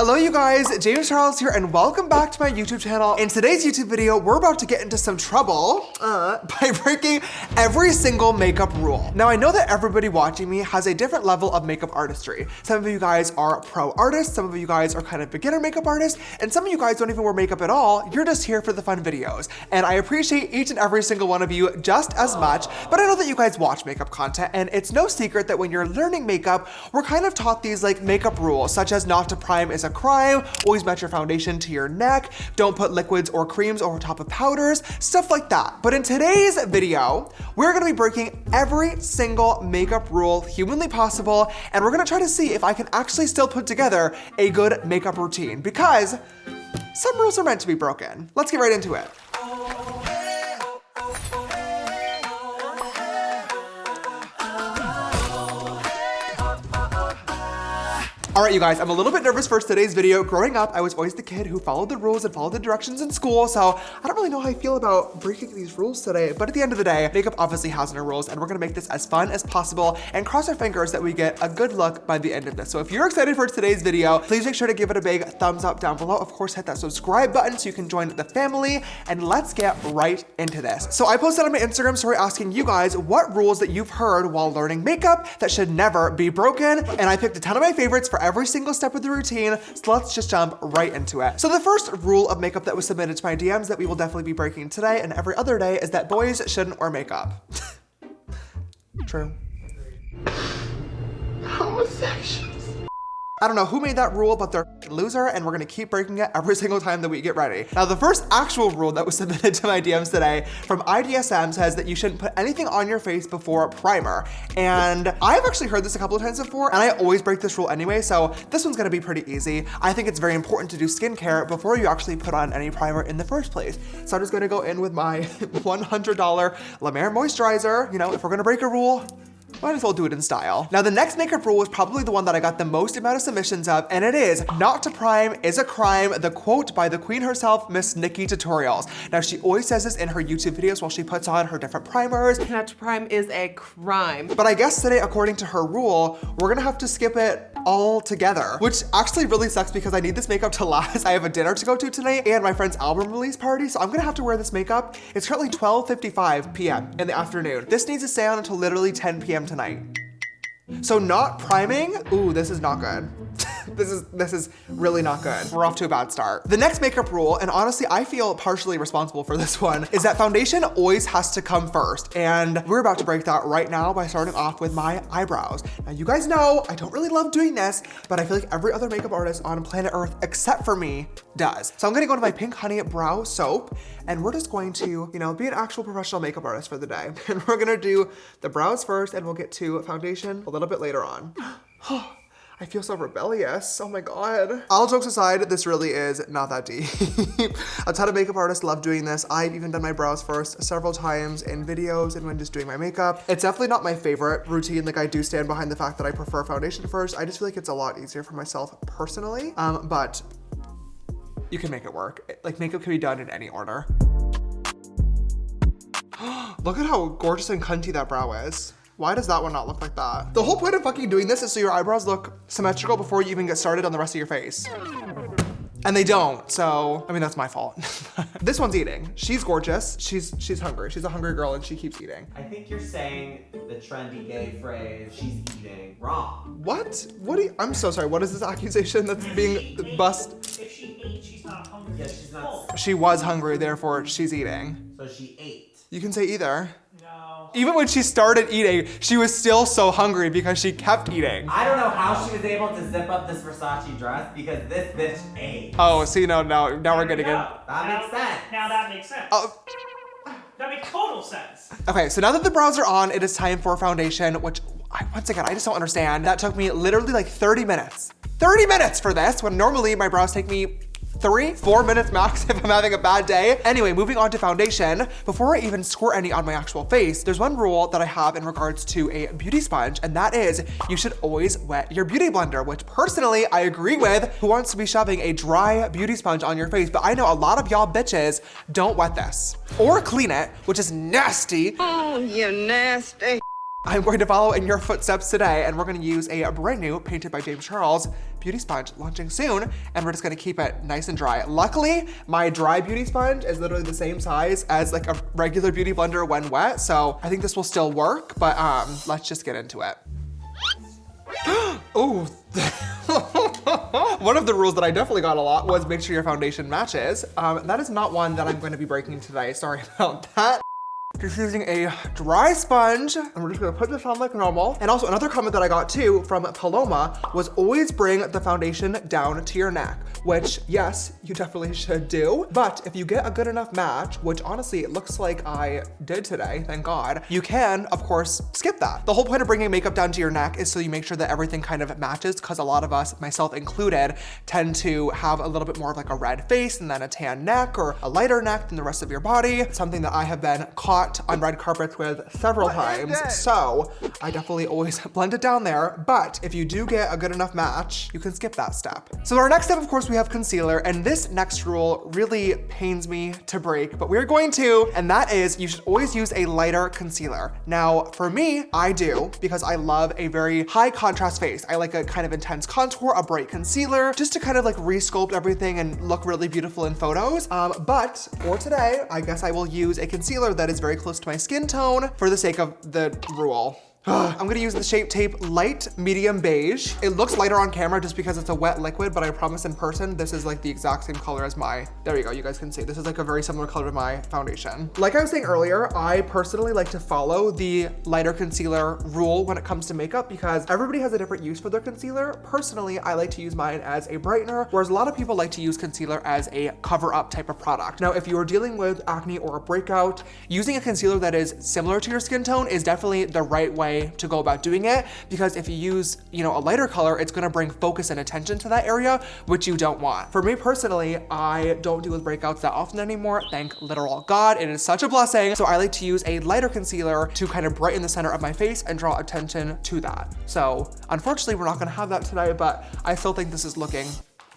Hello you guys, James Charles here and welcome back to my YouTube channel. In today's YouTube video, we're about to get into some trouble by breaking every single makeup rule. Now I know that everybody watching me has a different level of makeup artistry. Some of you guys are pro artists, some of you guys are kind of beginner makeup artists, and some of you guys don't even wear makeup at all. You're just here for the fun videos. And I appreciate each and every single one of you just as much, but I know that you guys watch makeup content and it's no secret that when you're learning makeup, we're kind of taught these like makeup rules, such as not to prime is a crime, always match your foundation to your neck, don't put liquids or creams over top of powders, stuff like that. But in today's video, we're gonna be breaking every single makeup rule humanly possible, and we're gonna try to see if I can actually still put together a good makeup routine, because some rules are meant to be broken. Let's get right into it. All right, you guys, I'm a little bit nervous for today's video. Growing up, I was always the kid who followed the rules and followed the directions in school, so I don't really know how I feel about breaking these rules today, but at the end of the day, makeup obviously has no rules, and we're gonna make this as fun as possible and cross our fingers that we get a good look by the end of this. So if you're excited for today's video, please make sure to give it a big thumbs up down below. Of course, hit that subscribe button so you can join the family, and let's get right into this. So I posted on my Instagram story asking you guys what rules that you've heard while learning makeup that should never be broken, and I picked a ton of my favorites for every single step of the routine, so let's just jump right into it. So the first rule of makeup that was submitted to my DMs that we will definitely be breaking today and every other day is that boys shouldn't wear makeup. True. Homosexuals. I don't know who made that rule, but they're a loser, and we're gonna keep breaking it every single time that we get ready. Now, the first actual rule that was submitted to my DMs today from IDSM says that you shouldn't put anything on your face before primer. And I've actually heard this a couple of times before, and I always break this rule anyway, so this one's gonna be pretty easy. I think it's very important to do skincare before you actually put on any primer in the first place. So I'm just gonna go in with my $100 La Mer moisturizer. You know, if we're gonna break a rule, might as well do it in style. Now, the next makeup rule is probably the one that I got the most amount of submissions of, and it is, not to prime is a crime, the quote by the queen herself, Miss Nikki Tutorials. Now, she always says this in her YouTube videos while she puts on her different primers. Not to prime is a crime. But I guess today, according to her rule, we're gonna have to skip it all together, which actually really sucks because I need this makeup to last. I have a dinner to go to tonight and my friend's album release party, so I'm gonna have to wear this makeup. It's currently 12:55 p.m. in the afternoon. This needs to stay on until literally 10 p.m. tonight. So not priming, ooh, this is not good. This is really not good. We're off to a bad start. The next makeup rule, and honestly, I feel partially responsible for this one, is that foundation always has to come first. And we're about to break that right now by starting off with my eyebrows. Now, you guys know I don't really love doing this, but I feel like every other makeup artist on planet Earth, except for me, does. So I'm gonna go to my Pink Honey Brow Soap, and we're just going to, you know, be an actual professional makeup artist for the day. And we're gonna do the brows first, and we'll get to foundation a little bit later on. I feel so rebellious, oh my God. All jokes aside, this really is not that deep. A ton of makeup artists love doing this. I've even done my brows first several times in videos and when just doing my makeup. It's definitely not my favorite routine. Like, I do stand behind the fact that I prefer foundation first. I just feel like it's a lot easier for myself personally, but you can make it work. Like, makeup can be done in any order. Look at how gorgeous and cunty that brow is. Why does that one not look like that? The whole point of fucking doing this is so your eyebrows look symmetrical before you even get started on the rest of your face. And they don't, so, I mean, that's my fault. This one's eating. She's gorgeous. She's hungry. She's a hungry girl and she keeps eating. I think you're saying the trendy gay phrase, she's eating, wrong. What? I'm so sorry. What is this accusation that's being bust? If she ate, she's not hungry. Yeah, she's not. She was hungry, therefore she's eating. So she ate. You can say either. No. Even when she started eating, she was still so hungry because she kept eating. I don't know how she was able to zip up this Versace dress because this bitch ate. Oh, see, now we're getting in. That makes sense. Now that makes sense. Oh. That makes total sense. Okay, so now that the brows are on, it is time for foundation, which, once again, I just don't understand. That took me literally like 30 minutes. 30 minutes for this, when normally my brows take me 4 minutes max if I'm having a bad day. Anyway, moving on to foundation. Before I even squirt any on my actual face, there's one rule that I have in regards to a beauty sponge, and that is you should always wet your beauty blender, which personally I agree with. Who wants to be shoving a dry beauty sponge on your face? But I know a lot of y'all bitches don't wet this. Or clean it, which is nasty. Oh, you nasty. I'm going to follow in your footsteps today, and we're gonna use a brand new Painted by James Charles beauty sponge launching soon, and we're just gonna keep it nice and dry. Luckily, my dry beauty sponge is literally the same size as like a regular beauty blender when wet, so I think this will still work, but let's just get into it. Ooh. One of the rules that I definitely got a lot was make sure your foundation matches. That is not one that I'm going to be breaking today. Sorry about that. Just using a dry sponge, and we're just gonna put this on like normal. And also another comment that I got too from Paloma was always bring the foundation down to your neck, which yes, you definitely should do. But if you get a good enough match, which honestly it looks like I did today, thank God, you can of course skip that. The whole point of bringing makeup down to your neck is so you make sure that everything kind of matches, because a lot of us, myself included, tend to have a little bit more of like a red face and then a tan neck or a lighter neck than the rest of your body. Something that I have been caught on red carpets with several times. So I definitely always blend it down there. But if you do get a good enough match, you can skip that step. So our next step, of course, we have concealer. And this next rule really pains me to break, but we're going to, and that is you should always use a lighter concealer. Now, for me, I do, because I love a very high contrast face. I like a kind of intense contour, a bright concealer, just to kind of like re-sculpt everything and look really beautiful in photos. But for today, I guess I will use a concealer that is very close to my skin tone for the sake of the rule. I'm gonna use the Shape Tape Light Medium Beige. It looks lighter on camera just because it's a wet liquid, but I promise in person, this is like the exact same color as there you go, you guys can see. This is like a very similar color to my foundation. Like I was saying earlier, I personally like to follow the lighter concealer rule when it comes to makeup because everybody has a different use for their concealer. Personally, I like to use mine as a brightener, whereas a lot of people like to use concealer as a cover-up type of product. Now, if you are dealing with acne or a breakout, using a concealer that is similar to your skin tone is definitely the right way to go about doing it, because if you use, a lighter color, it's gonna bring focus and attention to that area, which you don't want. For me personally, I don't deal with breakouts that often anymore. Thank literal God, it is such a blessing. So I like to use a lighter concealer to kind of brighten the center of my face and draw attention to that. So unfortunately, we're not gonna have that today, but I still think this is looking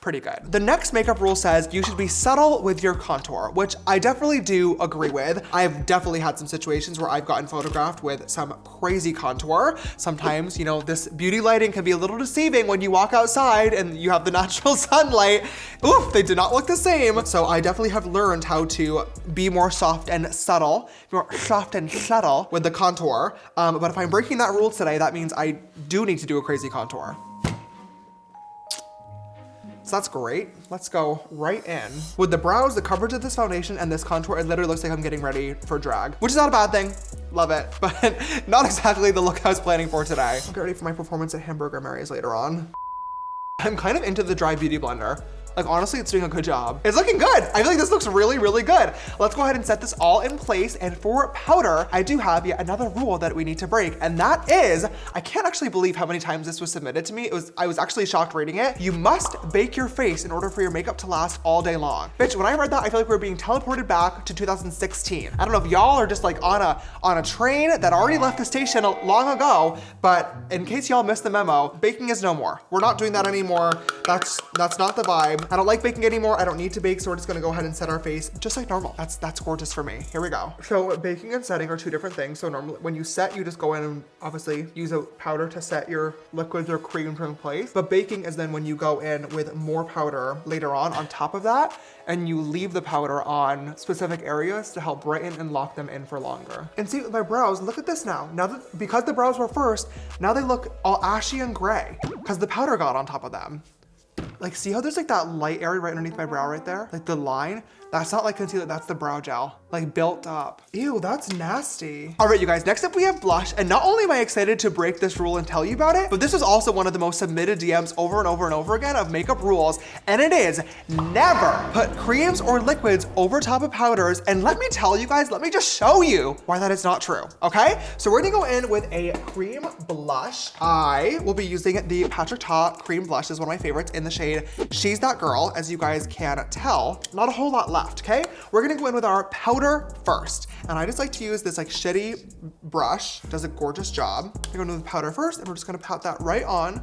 pretty good. The next makeup rule says you should be subtle with your contour, which I definitely do agree with. I've definitely had some situations where I've gotten photographed with some crazy contour. Sometimes, this beauty lighting can be a little deceiving when you walk outside and you have the natural sunlight. Oof, they did not look the same. So I definitely have learned how to be more soft and subtle with the contour. But if I'm breaking that rule today, that means I do need to do a crazy contour. So that's great. Let's go right in. With the brows, the coverage of this foundation and this contour, it literally looks like I'm getting ready for drag, which is not a bad thing. Love it, but not exactly the look I was planning for today. I'll get ready for my performance at Hamburger Mary's later on. I'm kind of into the dry beauty blender. Like honestly, it's doing a good job. It's looking good. I feel like this looks really, really good. Let's go ahead and set this all in place. And for powder, I do have yet another rule that we need to break. And that is, I can't actually believe how many times this was submitted to me. I was actually shocked reading it. You must bake your face in order for your makeup to last all day long. Bitch, when I read that, I feel like we were being teleported back to 2016. I don't know if y'all are just like on a train that already left the station long ago, but in case y'all missed the memo, baking is no more. We're not doing that anymore. That's not the vibe. I don't like baking anymore. I don't need to bake, so we're just gonna go ahead and set our face just like normal. That's gorgeous for me. Here we go. So baking and setting are two different things. So normally when you set, you just go in and obviously use a powder to set your liquids or creams in place. But baking is then when you go in with more powder later on top of that, and you leave the powder on specific areas to help brighten and lock them in for longer. And see, my brows, look at this now. Now that, because the brows were first, now they look all ashy and gray because the powder got on top of them. Like, see how there's like that light area right underneath my brow right there? Like the line? That's not like concealer, that's the brow gel, like built up. Ew, that's nasty. All right, you guys, next up we have blush. And not only am I excited to break this rule and tell you about it, but this was also one of the most submitted DMs over and over and over again of makeup rules. And it is never put creams or liquids over top of powders. And let me tell you guys, let me just show you why that is not true, okay? So we're gonna go in with a cream blush. I will be using the Patrick Ta cream blush. This is one of my favorites in the shade She's That Girl, as you guys can tell. Not a whole lot left. Okay, we're gonna go in with our powder first. And I just like to use this like shitty brush, does a gorgeous job. I'm gonna go with the powder first, and we're just gonna pat that right on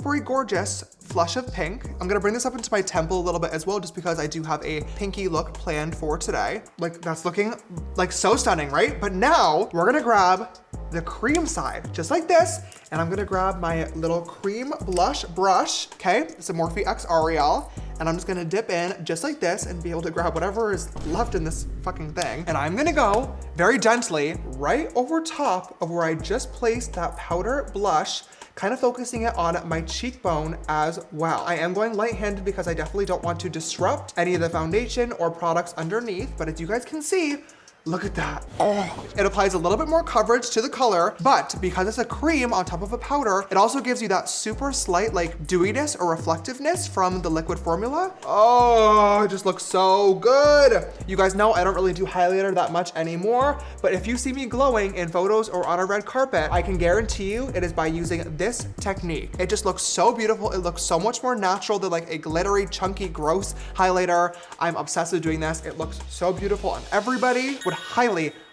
for a gorgeous flush of pink. I'm gonna bring this up into my temple a little bit as well, just because I do have a pinky look planned for today. Like that's looking like so stunning, right? But now we're gonna grab the cream side, just like this. And I'm gonna grab my little cream blush brush, okay? It's a Morphe X Ariel. And I'm just gonna dip in just like this and be able to grab whatever is left in this fucking thing. And I'm gonna go very gently right over top of where I just placed that powder blush, kind of focusing it on my cheekbone as well. I am going light-handed because I definitely don't want to disrupt any of the foundation or products underneath, but as you guys can see, look at that. Oh, it applies a little bit more coverage to the color, but because it's a cream on top of a powder, it also gives you that super slight like dewiness or reflectiveness from the liquid formula. Oh, it just looks so good. You guys know I don't really do highlighter that much anymore, but if you see me glowing in photos or on a red carpet, I can guarantee you it is by using this technique. It just looks so beautiful. It looks so much more natural than like a glittery, chunky, gross highlighter. I'm obsessed with doing this. It looks so beautiful on everybody. Would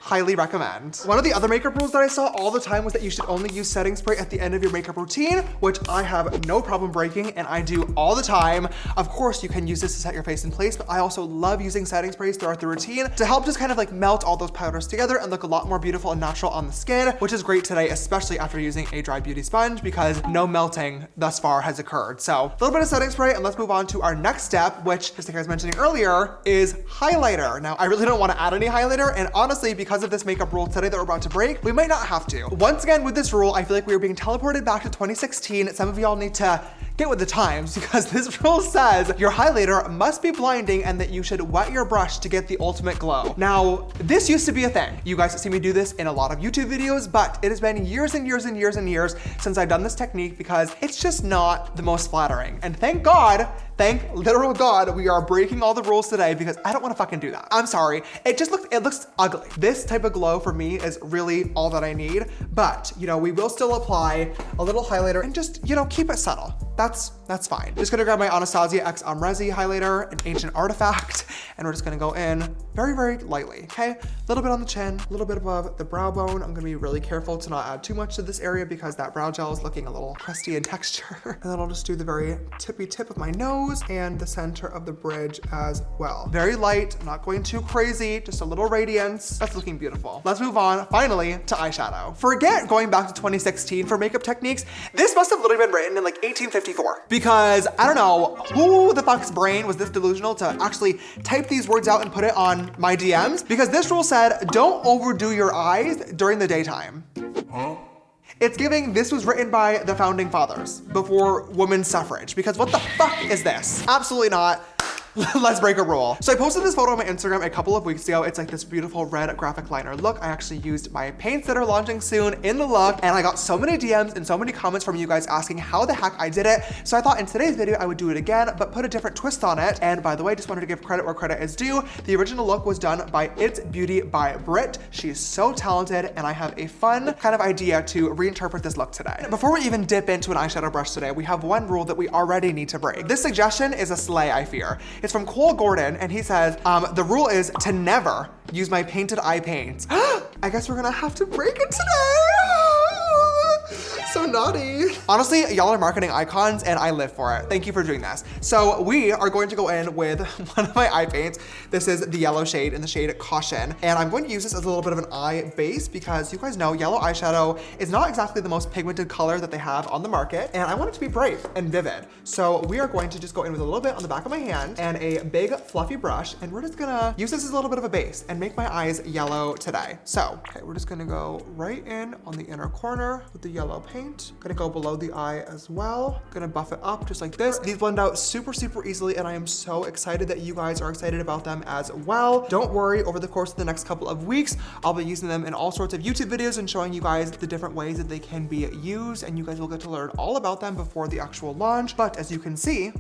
highly recommend. One of the other makeup rules that I saw all the time was that you should only use setting spray at the end of your makeup routine, which I have no problem breaking and I do all the time. Of course, you can use this to set your face in place, but I also love using setting sprays throughout the routine to help just kind of like melt all those powders together and look a lot more beautiful and natural on the skin, which is great today, especially after using a dry beauty sponge because no melting thus far has occurred. So a little bit of setting spray and let's move on to our next step, which just like I was mentioning earlier, is highlighter. Now, I really don't want to add any highlighter, and honestly, because of this makeup rule today that we're about to break, we might not have to. Once again, with this rule, I feel like we are being teleported back to 2016. Some of y'all need to get with the times because this rule says your highlighter must be blinding and that you should wet your brush to get the ultimate glow. Now, this used to be a thing. You guys see me do this in a lot of YouTube videos, but it has been years and years and years and years since I've done this technique because it's just not the most flattering. And thank God, thank literal God, we are breaking all the rules today because I don't want to fucking do that. I'm sorry. It looks ugly. This type of glow for me is really all that I need, but you know, we will still apply a little highlighter and just, you know, keep it subtle. That's fine. Just gonna grab my Anastasia X Amrezi highlighter, an ancient artifact, and we're just gonna go in very, very lightly, okay? A little bit on the chin, a little bit above the brow bone. I'm gonna be really careful to not add too much to this area because that brow gel is looking a little crusty in texture. And then I'll just do the very tippy tip of my nose and the center of the bridge as well. Very light, not going too crazy, just a little radiance. That's looking beautiful. Let's move on, finally, to eyeshadow. Forget going back to 2016 for makeup techniques. This must have literally been written in like 1854 because I don't know who the fuck's brain was this delusional to actually type these words out and put it on my DMs, because this rule said, don't overdo your eyes during the daytime. Huh? It's giving, this was written by the founding fathers before women's suffrage, because what the fuck is this? Absolutely not. Let's break a rule. So I posted this photo on my Instagram a couple of weeks ago. It's like this beautiful red graphic liner look. I actually used my paints that are launching soon in the look, and I got so many DMs and so many comments from you guys asking how the heck I did it. So I thought in today's video, I would do it again, but put a different twist on it. And by the way, just wanted to give credit where credit is due. The original look was done by It's Beauty by Britt. She's so talented, and I have a fun kind of idea to reinterpret this look today. Before we even dip into an eyeshadow brush today, we have one rule that we already need to break. This suggestion is a slay, I fear. It's from Cole Gordon, and he says, the rule is to never use my painted eye paints. I guess we're gonna have to break it today. So naughty. Honestly, y'all are marketing icons and I live for it. Thank you for doing this. So we are going to go in with one of my eye paints. This is the yellow shade in the shade Caution. And I'm going to use this as a little bit of an eye base because you guys know yellow eyeshadow is not exactly the most pigmented color that they have on the market. And I want it to be bright and vivid. So we are going to just go in with a little bit on the back of my hand and a big fluffy brush. And we're just gonna use this as a little bit of a base and make my eyes yellow today. So, okay, we're just gonna go right in on the inner corner with the yellow paint. Gonna go below the eye as well. Gonna buff it up just like this. These blend out super, super easily, and I am so excited that you guys are excited about them as well. Don't worry, over the course of the next couple of weeks, I'll be using them in all sorts of YouTube videos and showing you guys the different ways that they can be used, and you guys will get to learn all about them before the actual launch. But as you can see,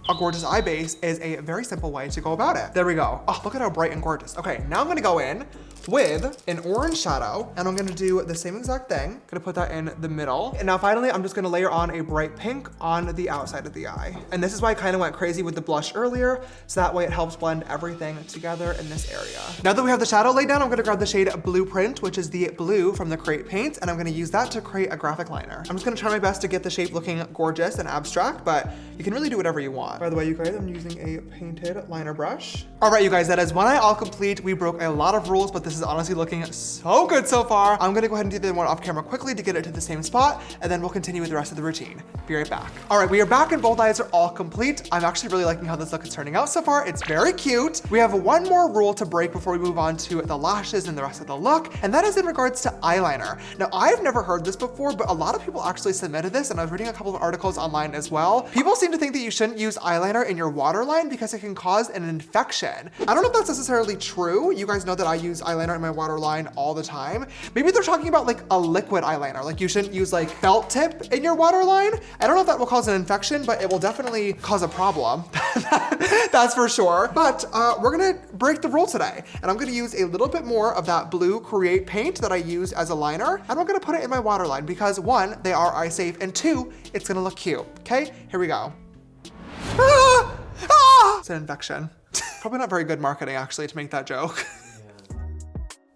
a gorgeous eye base is a very simple way to go about it. There we go. Oh, look at how bright and gorgeous. Okay, now I'm gonna go in with an orange shadow, and I'm gonna do the same exact thing. Gonna put that in the middle. And now finally, I'm just gonna layer on a bright pink on the outside of the eye. And this is why I kind of went crazy with the blush earlier, so that way it helps blend everything together in this area. Now that we have the shadow laid down, I'm gonna grab the shade Blueprint, which is the blue from the Create paints, and I'm gonna use that to create a graphic liner. I'm just gonna try my best to get the shape looking gorgeous and abstract, but you can really do whatever you want. that. By the way, you guys, I'm using a painted liner brush. All right, you guys, that is one eye all complete. We broke a lot of rules, but this is honestly looking so good so far. I'm gonna go ahead and do the one off camera quickly to get it to the same spot, and then we'll continue with the rest of the routine. Be right back. All right, we are back and both eyes are all complete. I'm actually really liking how this look is turning out so far. It's very cute. We have one more rule to break before we move on to the lashes and the rest of the look, and that is in regards to eyeliner. Now, I've never heard this before, but a lot of people actually submitted this, and I was reading a couple of articles online as well. People seem to think that you shouldn't use eyeliner in your waterline because it can cause an infection. I don't know if that's necessarily true. You guys know that I use eyeliner in my waterline all the time. Maybe they're talking about like a liquid eyeliner. Like you shouldn't use like felt tip in your waterline. I don't know if that will cause an infection, but it will definitely cause a problem. That's for sure. But we're gonna break the rule today. And I'm gonna use a little bit more of that blue Create paint that I used as a liner. And I'm gonna put it in my waterline because one, they are eye safe, and two, it's gonna look cute. Okay, here we go. Ah! Ah! It's an infection. Probably not very good marketing actually to make that joke.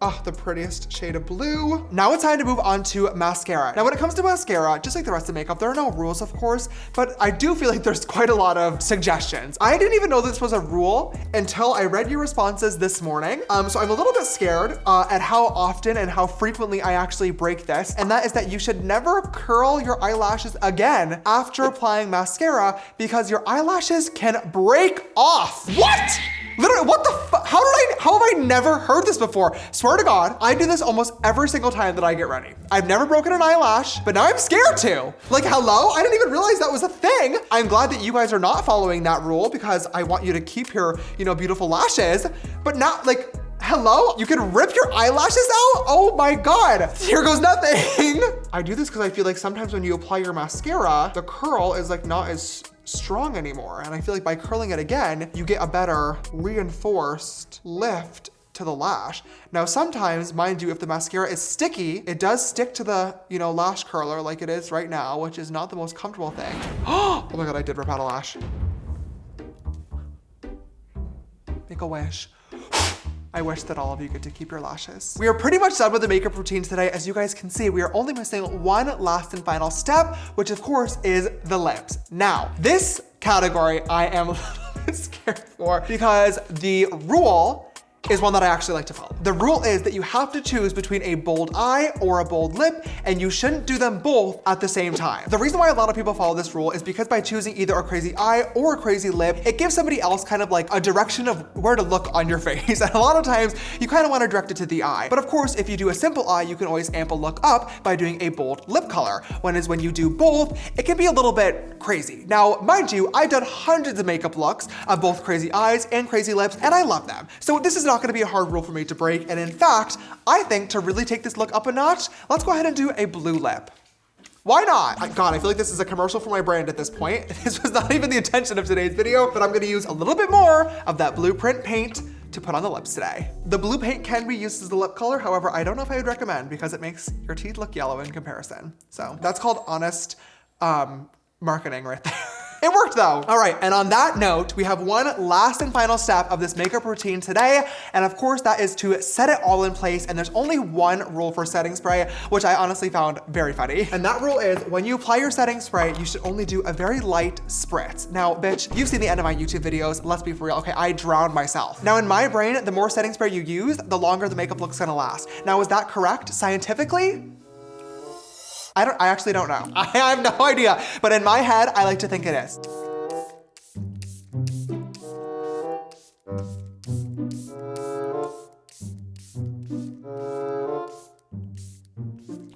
Oh, the prettiest shade of blue. Now it's time to move on to mascara. Now when it comes to mascara, just like the rest of makeup, there are no rules of course, but I do feel like there's quite a lot of suggestions. I didn't even know this was a rule until I read your responses this morning. So I'm a little bit scared at how often and how frequently I actually break this. And that is that you should never curl your eyelashes again after applying mascara because your eyelashes can break off. What? Literally, what the fuck? How have I never heard this before? Swear to God, I do this almost every single time that I get ready. I've never broken an eyelash, but now I'm scared to. Like, hello? I didn't even realize that was a thing. I'm glad that you guys are not following that rule because I want you to keep your, beautiful lashes, but not like, hello? You can rip your eyelashes out? Oh my God, here goes nothing. I do this because I feel like sometimes when you apply your mascara, the curl is like not as strong anymore. And I feel like by curling it again, you get a better reinforced lift to the lash. Now, sometimes, mind you, if the mascara is sticky, it does stick to the, lash curler like it is right now, which is not the most comfortable thing. Oh my God, I did rip out a lash. Make a wish. I wish that all of you get to keep your lashes. We are pretty much done with the makeup routine today. As you guys can see, we are only missing one last and final step, which of course is the lips. Now, this category I am a little bit scared for because the rule is one that I actually like to follow. The rule is that you have to choose between a bold eye or a bold lip, and you shouldn't do them both at the same time. The reason why a lot of people follow this rule is because by choosing either a crazy eye or a crazy lip, it gives somebody else kind of like a direction of where to look on your face. And a lot of times you kind of want to direct it to the eye. But of course, if you do a simple eye, you can always amp a look up by doing a bold lip color. When you do both, it can be a little bit crazy. Now, mind you, I've done hundreds of makeup looks of both crazy eyes and crazy lips, and I love them. So this is not gonna be a hard rule for me to break. And in fact, I think to really take this look up a notch, let's go ahead and do a blue lip. Why not? God, I feel like this is a commercial for my brand at this point. This was not even the intention of today's video, but I'm gonna use a little bit more of that blueprint paint to put on the lips today. The blue paint can be used as the lip color. However, I don't know if I would recommend because it makes your teeth look yellow in comparison. So that's called honest marketing right there. It worked though. All right, and on that note, we have one last and final step of this makeup routine today. And of course that is to set it all in place. And there's only one rule for setting spray, which I honestly found very funny. And that rule is when you apply your setting spray, you should only do a very light spritz. Now, bitch, you've seen the end of my YouTube videos. Let's be for real, okay? I drowned myself. Now in my brain, the more setting spray you use, the longer the makeup look's gonna last. Now, is that correct scientifically? I actually don't know. I have no idea, but in my head, I like to think it is.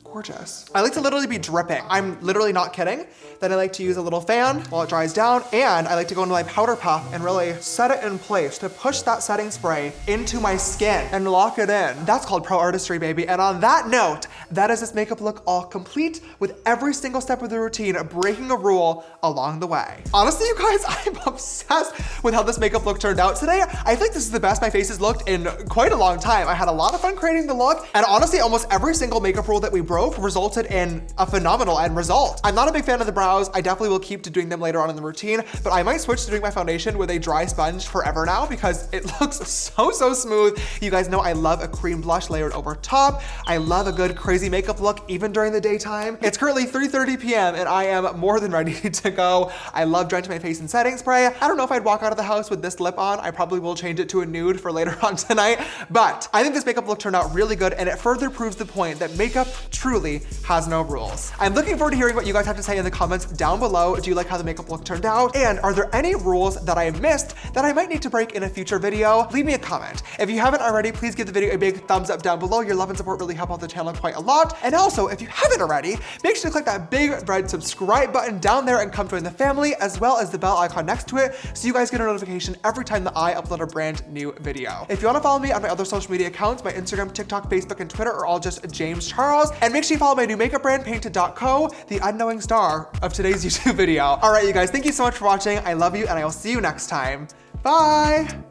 Gorgeous. I like to literally be dripping. I'm literally not kidding. Then I like to use a little fan while it dries down, and I like to go into my powder puff and really set it in place to push that setting spray into my skin and lock it in. That's called pro artistry, baby. And on that note, that is this makeup look all complete with every single step of the routine, breaking a rule along the way. Honestly, you guys, I'm obsessed with how this makeup look turned out today. I think this is the best my face has looked in quite a long time. I had a lot of fun creating the look, and honestly, almost every single makeup rule that we broke, both resulted in a phenomenal end result. I'm not a big fan of the brows. I definitely will keep doing them later on in the routine, but I might switch to doing my foundation with a dry sponge forever now because it looks so smooth. You guys know I love a cream blush layered over top. I love a good crazy makeup look even during the daytime. It's currently 3:30 p.m. and I am more than ready to go. I love drenching my face in setting spray. I don't know if I'd walk out of the house with this lip on. I probably will change it to a nude for later on tonight, but I think this makeup look turned out really good and it further proves the point that makeup truly has no rules. I'm looking forward to hearing what you guys have to say in the comments down below. Do you like how the makeup look turned out? And are there any rules that I missed that I might need to break in a future video? Leave me a comment. If you haven't already, please give the video a big thumbs up down below. Your love and support really help out the channel quite a lot. And also, if you haven't already, make sure to click that big red subscribe button down there and come join the family, as well as the bell icon next to it so you guys get a notification every time that I upload a brand new video. If you want to follow me on my other social media accounts, my Instagram, TikTok, Facebook, and Twitter are all just James Charles. And make sure you follow my new makeup brand, Painted.co, the unknowing star of today's YouTube video. All right, you guys, thank you so much for watching. I love you, and I will see you next time. Bye.